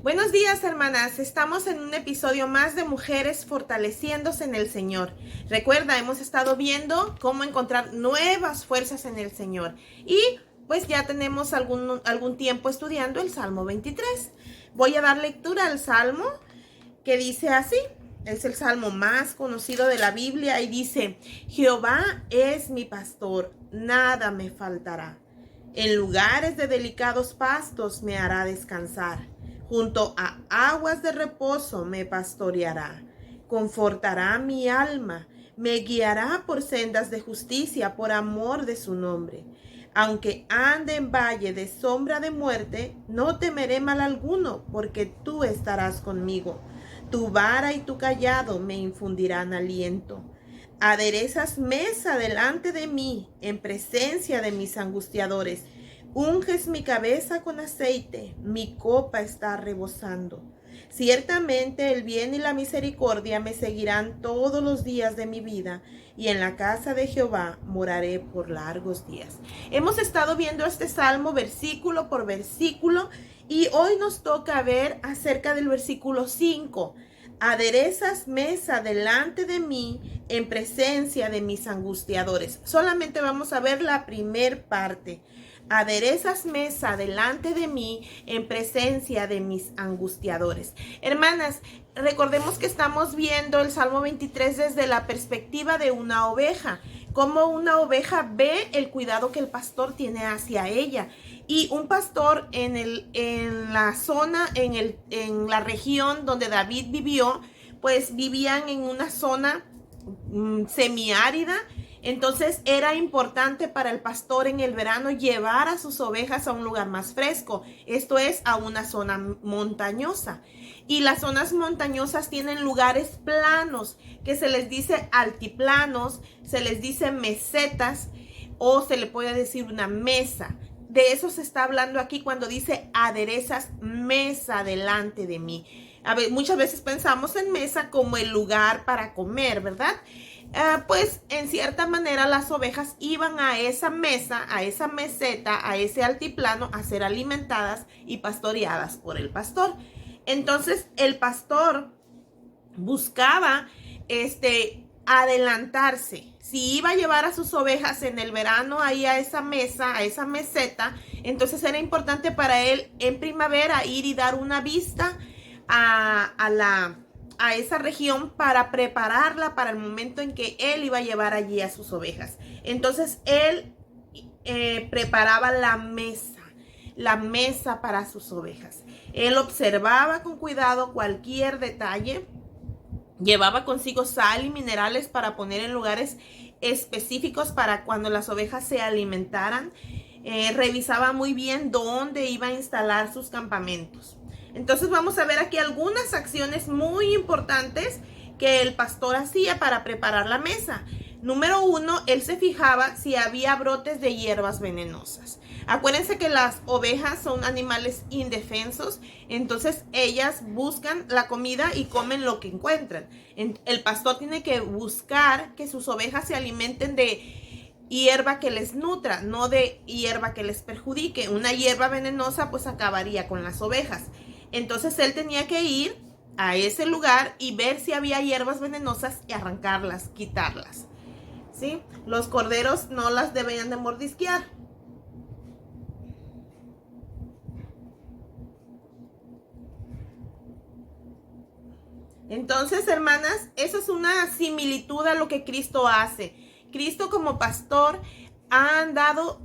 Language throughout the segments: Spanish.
Buenos días, hermanas. Estamos en un episodio más de Mujeres Fortaleciéndose en el Señor. Recuerda, hemos estado viendo cómo encontrar nuevas fuerzas en el Señor. Y pues ya tenemos algún tiempo estudiando el Salmo 23. Voy a dar lectura al Salmo que dice así. Es el salmo más conocido de la Biblia y dice: Jehová es mi pastor, nada me faltará. En lugares de delicados pastos me hará descansar. Junto a aguas de reposo me pastoreará. Confortará mi alma, me guiará por sendas de justicia por amor de su nombre. Aunque ande en valle de sombra de muerte, no temeré mal alguno, porque tú estarás conmigo. Tu vara y tu cayado me infundirán aliento. Aderezas mesa delante de mí, en presencia de mis angustiadores. Unges mi cabeza con aceite, mi copa está rebosando. Ciertamente el bien y la misericordia me seguirán todos los días de mi vida, y en la casa de Jehová moraré por largos días. Hemos estado viendo este salmo versículo por versículo, y hoy nos toca ver acerca del versículo 5. Aderezas mesa delante de mí en presencia de mis angustiadores. Solamente vamos a ver la primer parte. Aderezas mesa delante de mí en presencia de mis angustiadores. Hermanas, recordemos que estamos viendo el Salmo 23 desde la perspectiva de una oveja. Cómo una oveja ve el cuidado que el pastor tiene hacia ella. Y un pastor en la región donde David vivió, pues vivían en una zona semiárida. Entonces era importante para el pastor en el verano llevar a sus ovejas a un lugar más fresco, esto es, a una zona montañosa. Y las zonas montañosas tienen lugares planos, que se les dice altiplanos, se les dice mesetas o se le puede decir una mesa. De eso se está hablando aquí cuando dice aderezas mesa delante de mí. Muchas veces pensamos en mesa como el lugar para comer, ¿verdad? Pues en cierta manera las ovejas iban a esa mesa, a esa meseta, a ese altiplano a ser alimentadas y pastoreadas por el pastor. Entonces el pastor buscaba adelantarse. Si iba a llevar a sus ovejas en el verano ahí a esa mesa, a esa meseta, entonces era importante para él en primavera ir y dar una vista a esa región para prepararla para el momento en que él iba a llevar allí a sus ovejas. Entonces él preparaba la mesa para sus ovejas. Él observaba con cuidado cualquier detalle. Llevaba consigo sal y minerales para poner en lugares específicos para cuando las ovejas se alimentaran. Revisaba muy bien dónde iba a instalar sus campamentos. Entonces vamos a ver aquí algunas acciones muy importantes que el pastor hacía para preparar la mesa. Número 1, él se fijaba si había brotes de hierbas venenosas. Acuérdense que las ovejas son animales indefensos, entonces ellas buscan la comida y comen lo que encuentran. El pastor tiene que buscar que sus ovejas se alimenten de hierba que les nutra, no de hierba que les perjudique. Una hierba venenosa pues acabaría con las ovejas. Entonces él tenía que ir a ese lugar y ver si había hierbas venenosas y arrancarlas, quitarlas. ¿Sí? Los corderos no las deberían de mordisquear. Entonces, hermanas, eso es una similitud a lo que Cristo hace. Cristo como pastor ha andado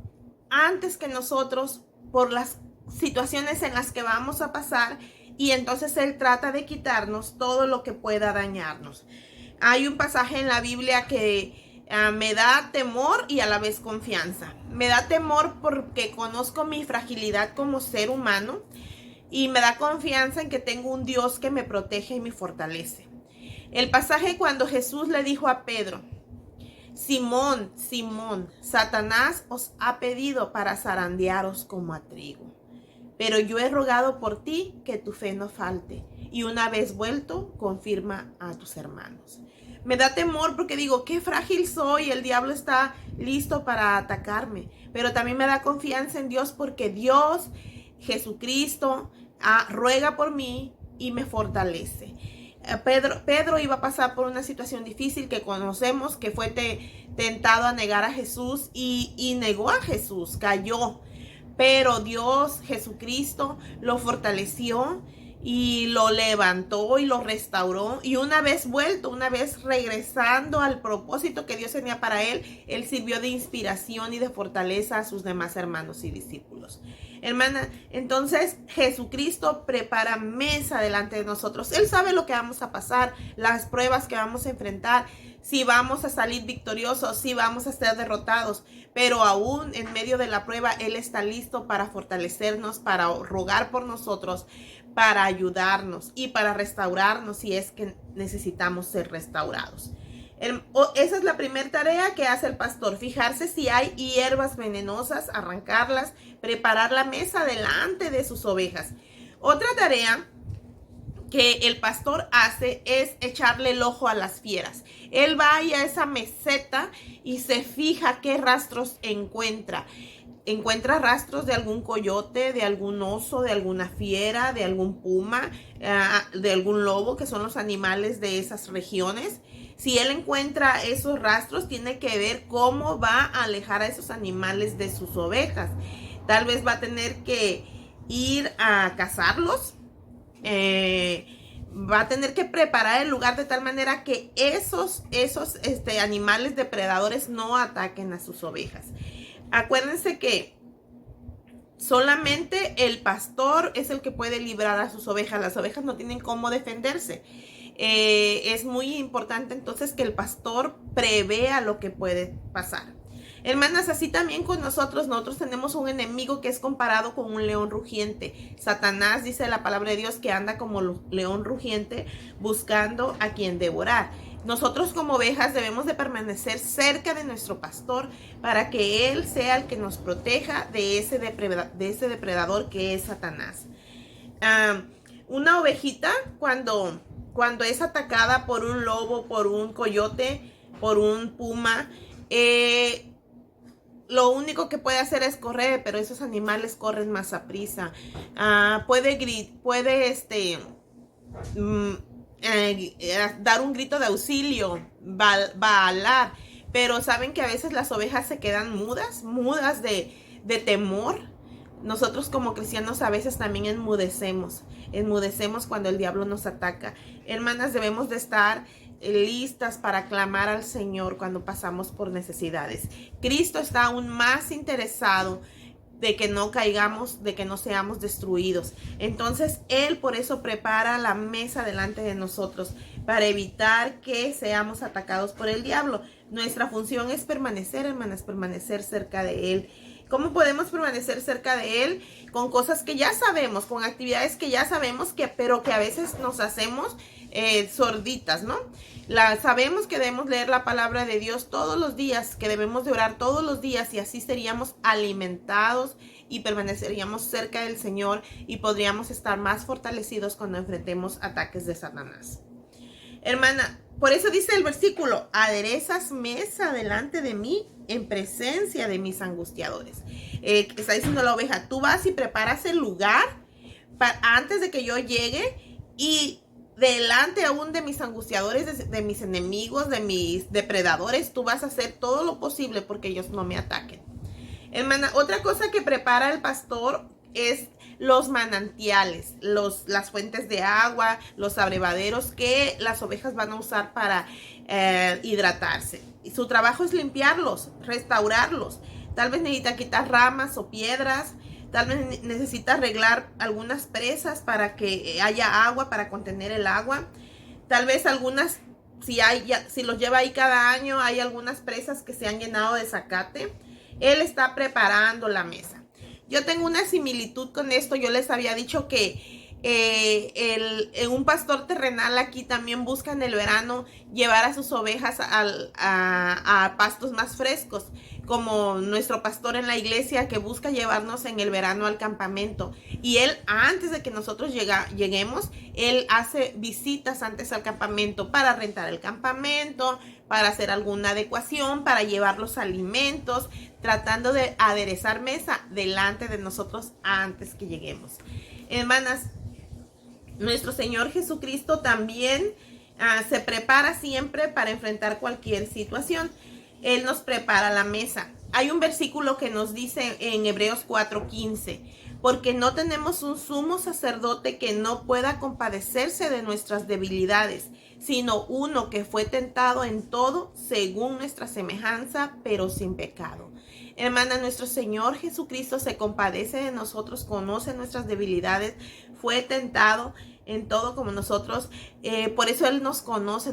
antes que nosotros por las situaciones en las que vamos a pasar y entonces Él trata de quitarnos todo lo que pueda dañarnos. Hay un pasaje en la Biblia que me da temor y a la vez confianza. Me da temor porque conozco mi fragilidad como ser humano y me da confianza en que tengo un Dios que me protege y me fortalece. El pasaje cuando Jesús le dijo a Pedro: Simón, Simón, Satanás os ha pedido para zarandearos como a trigo. Pero yo he rogado por ti que tu fe no falte, y una vez vuelto, confirma a tus hermanos. Me da temor porque digo, qué frágil soy, el diablo está listo para atacarme. Pero también me da confianza en Dios porque Dios, Jesucristo, ruega por mí y me fortalece. Pedro iba a pasar por una situación difícil que conocemos, que fue tentado a negar a Jesús y negó a Jesús, cayó. Pero Dios, Jesucristo, lo fortaleció y lo levantó y lo restauró. Y una vez vuelto, una vez regresando al propósito que Dios tenía para él sirvió de inspiración y de fortaleza a sus demás hermanos y discípulos. Hermana, entonces Jesucristo prepara mesa delante de nosotros. Él sabe lo que vamos a pasar, las pruebas que vamos a enfrentar, si vamos a salir victoriosos, si vamos a ser derrotados, pero aún en medio de la prueba, Él está listo para fortalecernos, para rogar por nosotros, para ayudarnos y para restaurarnos si es que necesitamos ser restaurados. Esa es la primera tarea que hace el pastor, fijarse si hay hierbas venenosas, arrancarlas, preparar la mesa delante de sus ovejas. Otra tarea que el pastor hace es echarle el ojo a las fieras. Él va a esa meseta y se fija qué rastros encuentra. Encuentra rastros de algún coyote, de algún oso, de alguna fiera, de algún puma, de algún lobo, que son los animales de esas regiones. Si él encuentra esos rastros, tiene que ver cómo va a alejar a esos animales de sus ovejas. Tal vez va a tener que ir a cazarlos. Va a tener que preparar el lugar de tal manera que esos animales depredadores no ataquen a sus ovejas. Acuérdense que solamente el pastor es el que puede librar a sus ovejas. Las ovejas no tienen cómo defenderse. Es muy importante entonces que el pastor prevea lo que puede pasar. Hermanas, así también con nosotros tenemos un enemigo que es comparado con un león rugiente. Satanás, dice la palabra de Dios, que anda como león rugiente buscando a quien devorar. Nosotros como ovejas debemos de permanecer cerca de nuestro pastor para que él sea el que nos proteja de ese depredador que es Satanás. Una ovejita cuando es atacada por un lobo, por un coyote, por un puma, lo único que puede hacer es correr, pero esos animales corren más a prisa. Puede dar un grito de auxilio, balar, pero saben que a veces las ovejas se quedan mudas de temor. Nosotros como cristianos a veces también enmudecemos cuando el diablo nos ataca. Hermanas, debemos de estar listas para clamar al Señor cuando pasamos por necesidades. Cristo está aún más interesado de que no caigamos, de que no seamos destruidos. Entonces, Él por eso prepara la mesa delante de nosotros, para evitar que seamos atacados por el diablo. Nuestra función es permanecer, hermanas, permanecer cerca de Él. ¿Cómo podemos permanecer cerca de Él? Con cosas que ya sabemos, con actividades que ya sabemos, pero que a veces nos hacemos sorditas, ¿no? Sabemos que debemos leer la palabra de Dios todos los días, que debemos de orar todos los días, y así seríamos alimentados y permaneceríamos cerca del Señor y podríamos estar más fortalecidos cuando enfrentemos ataques de Satanás. Hermana, por eso dice el versículo: aderezas mesa delante de mí en presencia de mis angustiadores. Está diciendo la oveja, tú vas y preparas el lugar antes de que yo llegue, y delante aún de mis angustiadores, de mis enemigos, de mis depredadores, tú vas a hacer todo lo posible porque ellos no me ataquen. Hermana, otra cosa que prepara el pastor es los manantiales, las fuentes de agua, los abrevaderos que las ovejas van a usar para hidratarse. Y su trabajo es limpiarlos, restaurarlos. Tal vez necesita quitar ramas o piedras. Tal vez necesita arreglar algunas presas para que haya agua, para contener el agua. Tal vez algunas, si los lleva ahí cada año, hay algunas presas que se han llenado de zacate. Él está preparando la mesa. Yo tengo una similitud con esto. Yo les había dicho que un pastor terrenal aquí también busca en el verano llevar a sus ovejas a pastos más frescos, como nuestro pastor en la iglesia, que busca llevarnos en el verano al campamento. Y él, antes de que nosotros lleguemos, él hace visitas antes al campamento para rentar el campamento, para hacer alguna adecuación, para llevar los alimentos, tratando de aderezar mesa delante de nosotros antes que lleguemos. Hermanas, Nuestro Señor Jesucristo también se prepara siempre para enfrentar cualquier situación. Él nos prepara la mesa. Hay un versículo que nos dice en Hebreos 4:15, porque no tenemos un sumo sacerdote que no pueda compadecerse de nuestras debilidades, sino uno que fue tentado en todo según nuestra semejanza, pero sin pecado. Hermana, nuestro Señor Jesucristo se compadece de nosotros, conoce nuestras debilidades, fue tentado en todo como nosotros. Por eso Él nos conoce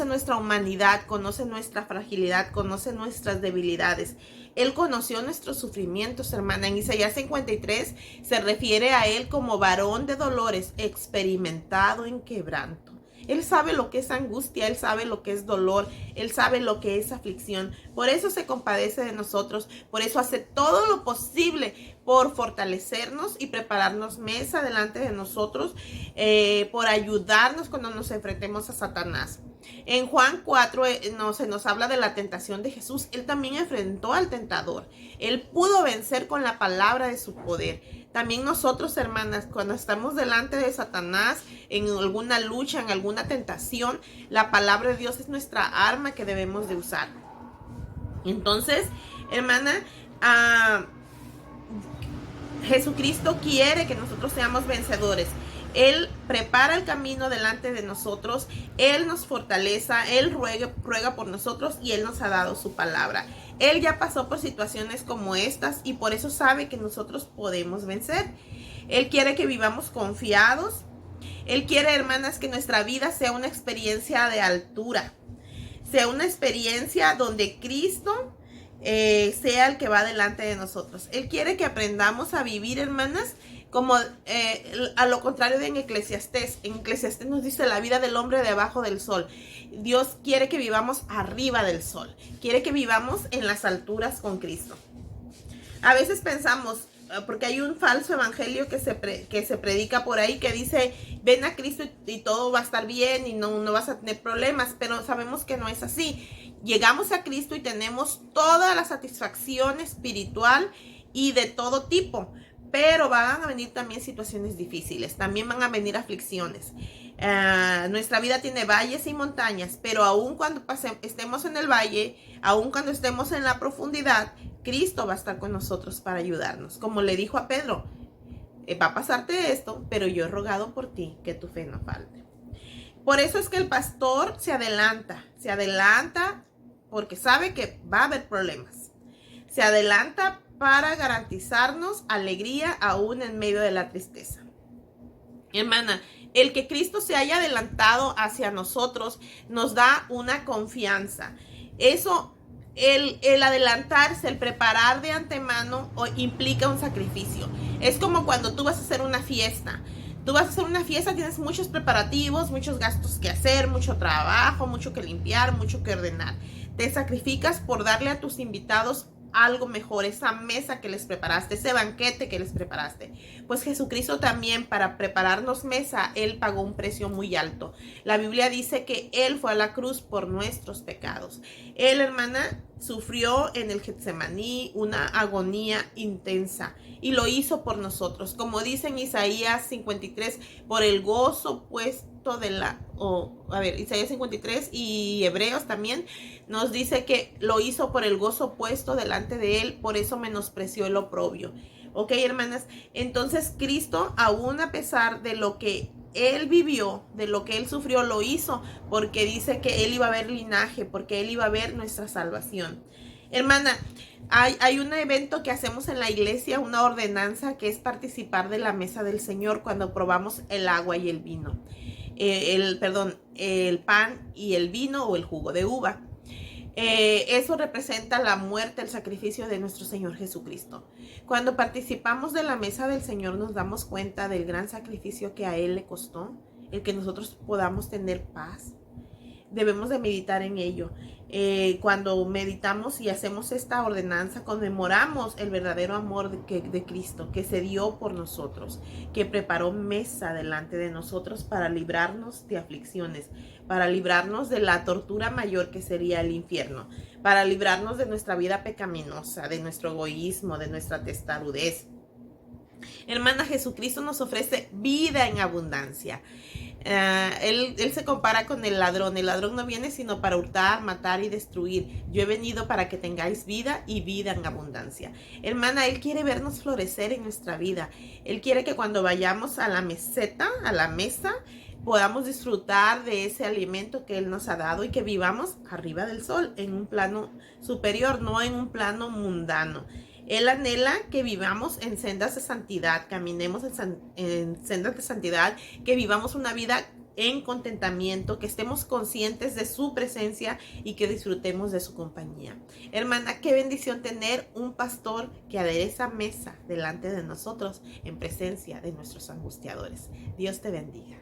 nuestra humanidad, conoce nuestra fragilidad, conoce nuestras debilidades. Él conoció nuestros sufrimientos, hermana. En Isaías 53 se refiere a Él como varón de dolores, experimentado en quebranto. Él sabe lo que es angustia, Él sabe lo que es dolor, Él sabe lo que es aflicción. Por eso se compadece de nosotros, por eso hace todo lo posible por fortalecernos y prepararnos mesa delante de nosotros, por ayudarnos cuando nos enfrentemos a Satanás. En Juan 4 se nos habla de la tentación de Jesús. Él también enfrentó al tentador. Él pudo vencer con la palabra de su poder. También nosotros, hermanas, cuando estamos delante de Satanás, en alguna lucha, en alguna tentación, la palabra de Dios es nuestra arma que debemos de usar. Entonces, hermana, Jesucristo quiere que nosotros seamos vencedores. Él prepara el camino delante de nosotros, Él nos fortalece, Él ruega por nosotros y Él nos ha dado su palabra. Él ya pasó por situaciones como estas y por eso sabe que nosotros podemos vencer. Él quiere que vivamos confiados. Él quiere, hermanas, que nuestra vida sea una experiencia de altura, sea una experiencia donde Cristo sea el que va delante de nosotros. Él quiere que aprendamos a vivir, hermanas, como a lo contrario de en Eclesiastés. En Eclesiastés nos dice la vida del hombre debajo del sol. Dios quiere que vivamos arriba del sol. Quiere que vivamos en las alturas con Cristo. A veces pensamos, porque hay un falso evangelio que se predica por ahí que dice, ven a Cristo y todo va a estar bien y no vas a tener problemas, pero sabemos que no es así. Llegamos a Cristo y tenemos toda la satisfacción espiritual y de todo tipo, pero van a venir también situaciones difíciles, también van a venir aflicciones. Nuestra vida tiene valles y montañas, pero aun cuando estemos en el valle, aun cuando estemos en la profundidad, Cristo va a estar con nosotros para ayudarnos. Como le dijo a Pedro, va a pasarte esto, pero yo he rogado por ti que tu fe no falte. Por eso es que el pastor se adelanta porque sabe que va a haber problemas. Se adelanta para garantizarnos alegría aún en medio de la tristeza. Hermana, el que Cristo se haya adelantado hacia nosotros nos da una confianza. Eso, el adelantarse, el preparar de antemano implica un sacrificio. Es como cuando tú vas a hacer una fiesta. Tú vas a hacer una fiesta, tienes muchos preparativos, muchos gastos que hacer, mucho trabajo, mucho que limpiar, mucho que ordenar. Te sacrificas por darle a tus invitados algo mejor, esa mesa que les preparaste, ese banquete que les preparaste. Pues Jesucristo también, para prepararnos mesa, Él pagó un precio muy alto. La Biblia dice que Él fue a la cruz por nuestros pecados. Él, hermana, sufrió en el Getsemaní una agonía intensa y lo hizo por nosotros. Como dice en Isaías 53, por el gozo puesto Isaías 53 y Hebreos también nos dice que lo hizo por el gozo puesto delante de Él, por eso menospreció el oprobio. Ok, hermanas, entonces Cristo, aún a pesar de lo que Él vivió, de lo que Él sufrió, lo hizo porque dice que Él iba a ver linaje, porque Él iba a ver nuestra salvación. Hermana, hay un evento que hacemos en la iglesia, una ordenanza, que es participar de la mesa del Señor cuando probamos el agua y el vino. El pan y el vino o el jugo de uva. Eso representa la muerte, el sacrificio de nuestro Señor Jesucristo. Cuando participamos de la mesa del Señor nos damos cuenta del gran sacrificio que a Él le costó, el que nosotros podamos tener paz. Debemos de meditar en ello. Cuando meditamos y hacemos esta ordenanza, conmemoramos el verdadero amor de Cristo, que se dio por nosotros, que preparó mesa delante de nosotros para librarnos de aflicciones, para librarnos de la tortura mayor que sería el infierno, para librarnos de nuestra vida pecaminosa, de nuestro egoísmo, de nuestra testarudez. Hermana, Jesucristo nos ofrece vida en abundancia. Él se compara con el ladrón. El ladrón no viene sino para hurtar, matar y destruir. Yo he venido para que tengáis vida y vida en abundancia. Hermana, Él quiere vernos florecer en nuestra vida. Él quiere que cuando vayamos a la meseta, a la mesa, podamos disfrutar de ese alimento que Él nos ha dado y que vivamos arriba del sol, en un plano superior, no en un plano mundano. Él anhela que vivamos en sendas de santidad, caminemos en sendas de santidad, que vivamos una vida en contentamiento, que estemos conscientes de su presencia y que disfrutemos de su compañía. Hermana, qué bendición tener un pastor que adereza mesa delante de nosotros en presencia de nuestros angustiadores. Dios te bendiga.